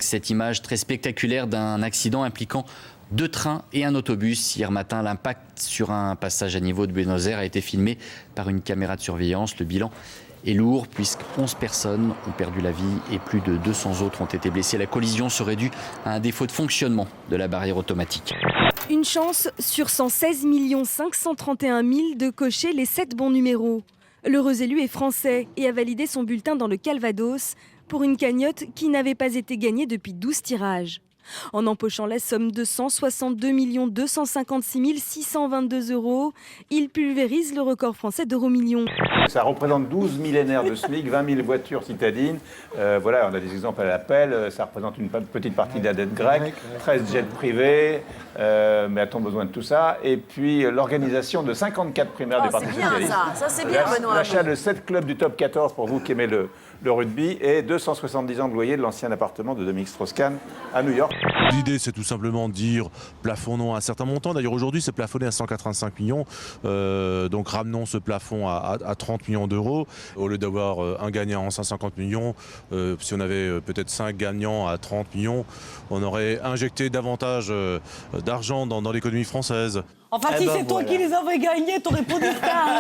cette image très spectaculaire d'un accident impliquant 2 trains et un autobus. Hier matin, l'impact sur un passage à niveau de Buenos Aires a été filmé par une caméra de surveillance. Le bilan est lourd puisque 11 personnes ont perdu la vie et plus de 200 autres ont été blessées. La collision serait due à un défaut de fonctionnement de la barrière automatique. Une chance sur 116 531 000 de cocher les 7 bons numéros. L'heureux élu est français et a validé son bulletin dans le Calvados pour une cagnotte qui n'avait pas été gagnée depuis 12 tirages. En empochant la somme de 162 256 622 €, il pulvérise le record français d'euro-millions. Ça représente 12 millénaires de SMIC, 20 000 voitures citadines. Voilà, on a des exemples à l'appel. Ça représente une petite partie de la dette grecque, 13 jets privés. Mais a-t-on besoin de tout ça? Et puis l'organisation de 54 primaires du Parti socialiste. Ça c'est bien, Benoît. L'achat de 7 clubs du top 14 pour vous qui aimez le rugby et 270 ans de loyer de l'ancien appartement de Dominique Strauss-Kahn à New York. L'idée, c'est tout simplement de dire plafonnons à un certain montant. D'ailleurs, aujourd'hui, c'est plafonné à 185 millions. Donc, ramenons ce plafond à 30 millions d'euros. Au lieu d'avoir un gagnant en 150 millions, si on avait peut-être 5 gagnants à 30 millions, on aurait injecté davantage d'argent dans l'économie française. Enfin, si c'est toi qui les avais gagnés, t'aurais pas dit ça.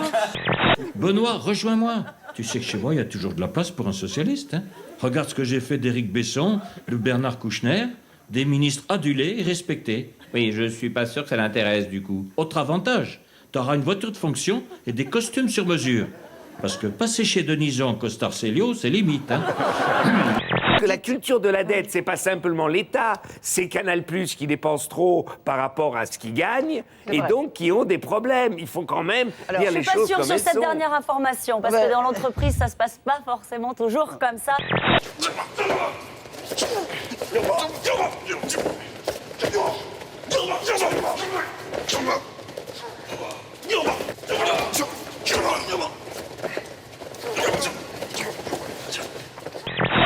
Benoît, rejoins-moi. Tu sais que chez moi, il y a toujours de la place pour un socialiste. Hein. Regarde ce que j'ai fait d'Éric Besson, de Bernard Kouchner, des ministres adulés et respectés. Oui, je suis pas sûr que ça l'intéresse du coup. Autre avantage, tu auras une voiture de fonction et des costumes sur mesure. Parce que passer chez Denison, costard Célio, c'est limite. Hein. La culture de la dette, c'est pas simplement l'État, c'est Canal+ qui dépense trop par rapport à ce qu'il gagne, et donc qui ont des problèmes. Il faut quand même dire les choses comme elles sont. Je suis pas sûre sur cette dernière information, parce que dans l'entreprise, ça se passe pas forcément toujours comme ça.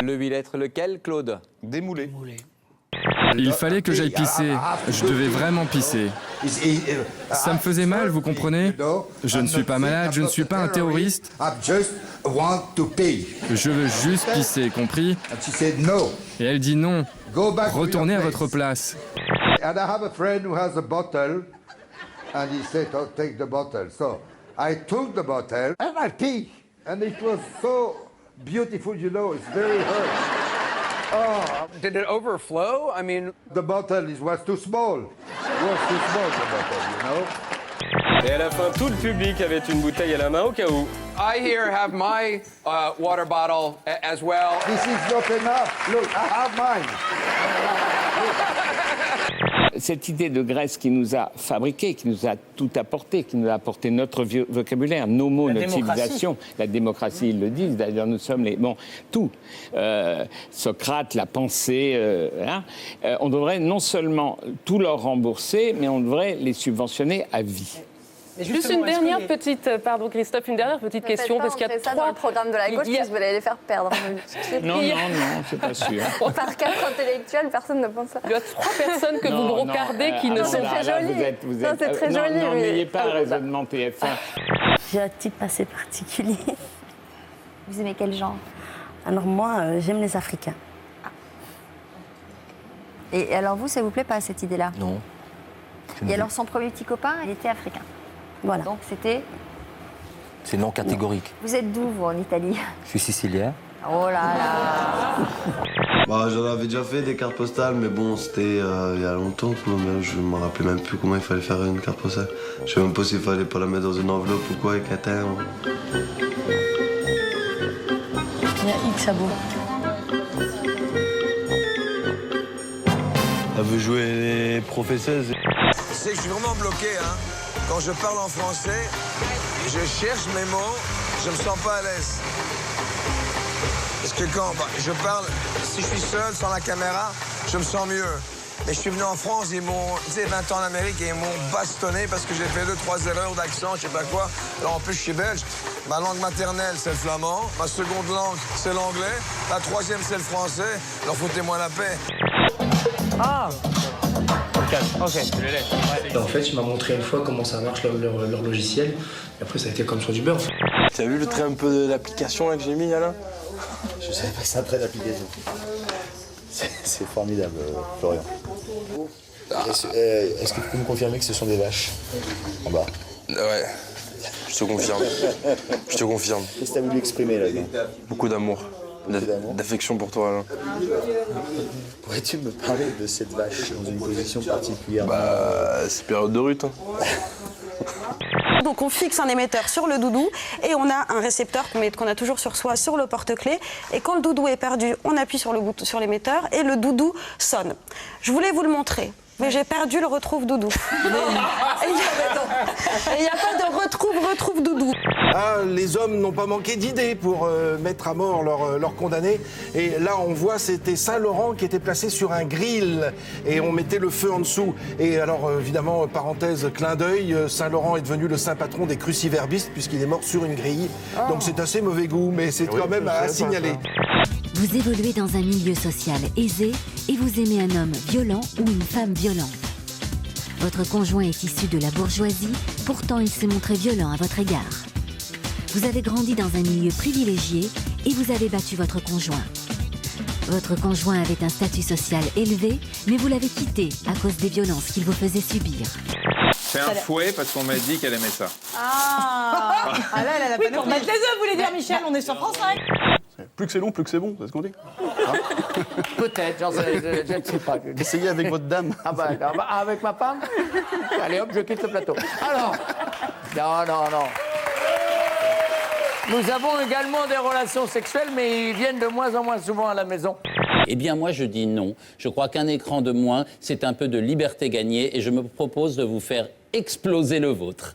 Le 8 lettres, lequel, Claude? Démoulé. Il fallait que j'aille pisser. Je devais vraiment pisser. Ça me faisait mal, vous comprenez? Je ne suis pas malade, je ne suis pas un terroriste. Je veux juste pisser, compris? Et elle dit non. Retournez à votre place. And I have a friend who has a bottle, and he said, "Oh, take the bottle." So I took the bottle and I pee, and it was so beautiful, you know. It's very hurt. Oh, did it overflow? I mean, the bottle was too small. It was too small, the bottle, you know. Et à la fin, tout le public avait une bouteille à la main au cas où. I here have my water bottle as well. This is not enough. Look, I have mine. Cette idée de Grèce qui nous a fabriqué, qui nous a tout apporté, qui nous a apporté notre vocabulaire, nos mots, notre civilisation, la démocratie, ils le disent, d'ailleurs nous sommes les... Bon, tout. Socrate, la pensée, on devrait non seulement tout leur rembourser, mais on devrait les subventionner à vie. Juste une dernière petite, pardon Christophe, une dernière petite question, parce qu'il y a ça dans le programme de la gauche, parce que vous allez les faire perdre. Non, c'est pas sûr. Par 4 intellectuels, personne ne pense ça. Il y a 3 personnes que vous brocardez qui ne sont pas jolies. Non, c'est très joli. Non, n'ayez pas un raisonnement TF1. J'ai un type assez particulier. Vous aimez quel genre? Alors moi, j'aime les Africains. Et alors vous, ça vous plaît pas, cette idée-là? Non. Et alors son premier petit copain, il était africain. Voilà. Donc c'était... C'est non catégorique. Vous êtes d'où, vous, en Italie? Je suis sicilien. Oh là là. Bah, j'en avais déjà fait des cartes postales, mais bon, c'était il y a longtemps. Je me rappelais même plus comment il fallait faire une carte postale. Je sais même pas s'il fallait pas la mettre dans une enveloppe ou quoi, avec un timbre. Il y a X à bout. Elle veut jouer les professeuses. Tu sais que je suis vraiment bloqué, hein. Quand je parle en français, je cherche mes mots, je me sens pas à l'aise. Parce que quand je parle, si je suis seul, sans la caméra, je me sens mieux. Mais je suis venu en France, ils m'ont, tu sais, 20 ans en Amérique, et ils m'ont bastonné parce que j'ai fait 2-3 erreurs d'accent, je sais pas quoi. Alors en plus, je suis belge. Ma langue maternelle, c'est le flamand. Ma seconde langue, c'est l'anglais. La troisième, c'est le français. Alors foutez-moi la paix. Ah! Ok, je les laisse. Ouais. En fait, il m'a montré une fois comment ça marche leur logiciel. Et après, ça a été comme sur du beurre. T'as vu le trait un peu de l'application là que j'ai mis là? Je savais pas que c'est un trait d'application. C'est formidable, Florian. Est-ce que tu peux me confirmer que ce sont des vaches en bas? Ouais, je te confirme. Je te confirme. Qu'est-ce que tu as voulu exprimer là-dedans? Beaucoup d'amour. D'affection pour toi, Alain. Pourrais-tu me parler de cette vache dans une position particulière? C'est période de rut. Hein. Donc on fixe un émetteur sur le doudou et on a un récepteur qu'on a toujours sur soi, sur le porte-clés. Et quand le doudou est perdu, on appuie sur l'émetteur et le doudou sonne. Je voulais vous le montrer. Mais j'ai perdu le retrouve doudou. Il n'y a pas de retrouve doudou. Ah, les hommes n'ont pas manqué d'idées pour mettre à mort leurs condamnés. Et là, on voit, c'était Saint-Laurent qui était placé sur un grill et on mettait le feu en dessous. Et alors, évidemment, parenthèse, clin d'œil, Saint-Laurent est devenu le saint patron des cruciverbistes puisqu'il est mort sur une grille. Donc c'est assez mauvais goût, mais c'est quand même à signaler. Vous évoluez dans un milieu social aisé et vous aimez un homme violent ou une femme violente. Votre conjoint est issu de la bourgeoisie, pourtant il s'est montré violent à votre égard. Vous avez grandi dans un milieu privilégié et vous avez battu votre conjoint. Votre conjoint avait un statut social élevé, mais vous l'avez quitté à cause des violences qu'il vous faisait subir. C'est un fouet parce qu'on m'a dit qu'elle aimait ça. Ah là, elle a oui, pour mettre les œufs, vous voulez dire, Michel, on est sur France 5. Plus que c'est long, plus que c'est bon, c'est ce qu'on dit. Hein? Peut-être, je ne sais pas. Essayez avec votre dame. Avec ma femme? Allez hop, je quitte le plateau. Alors, non. Nous avons également des relations sexuelles, mais ils viennent de moins en moins souvent à la maison. Eh bien, moi, je dis non. Je crois qu'un écran de moins, c'est un peu de liberté gagnée et je me propose de vous faire exploser le vôtre.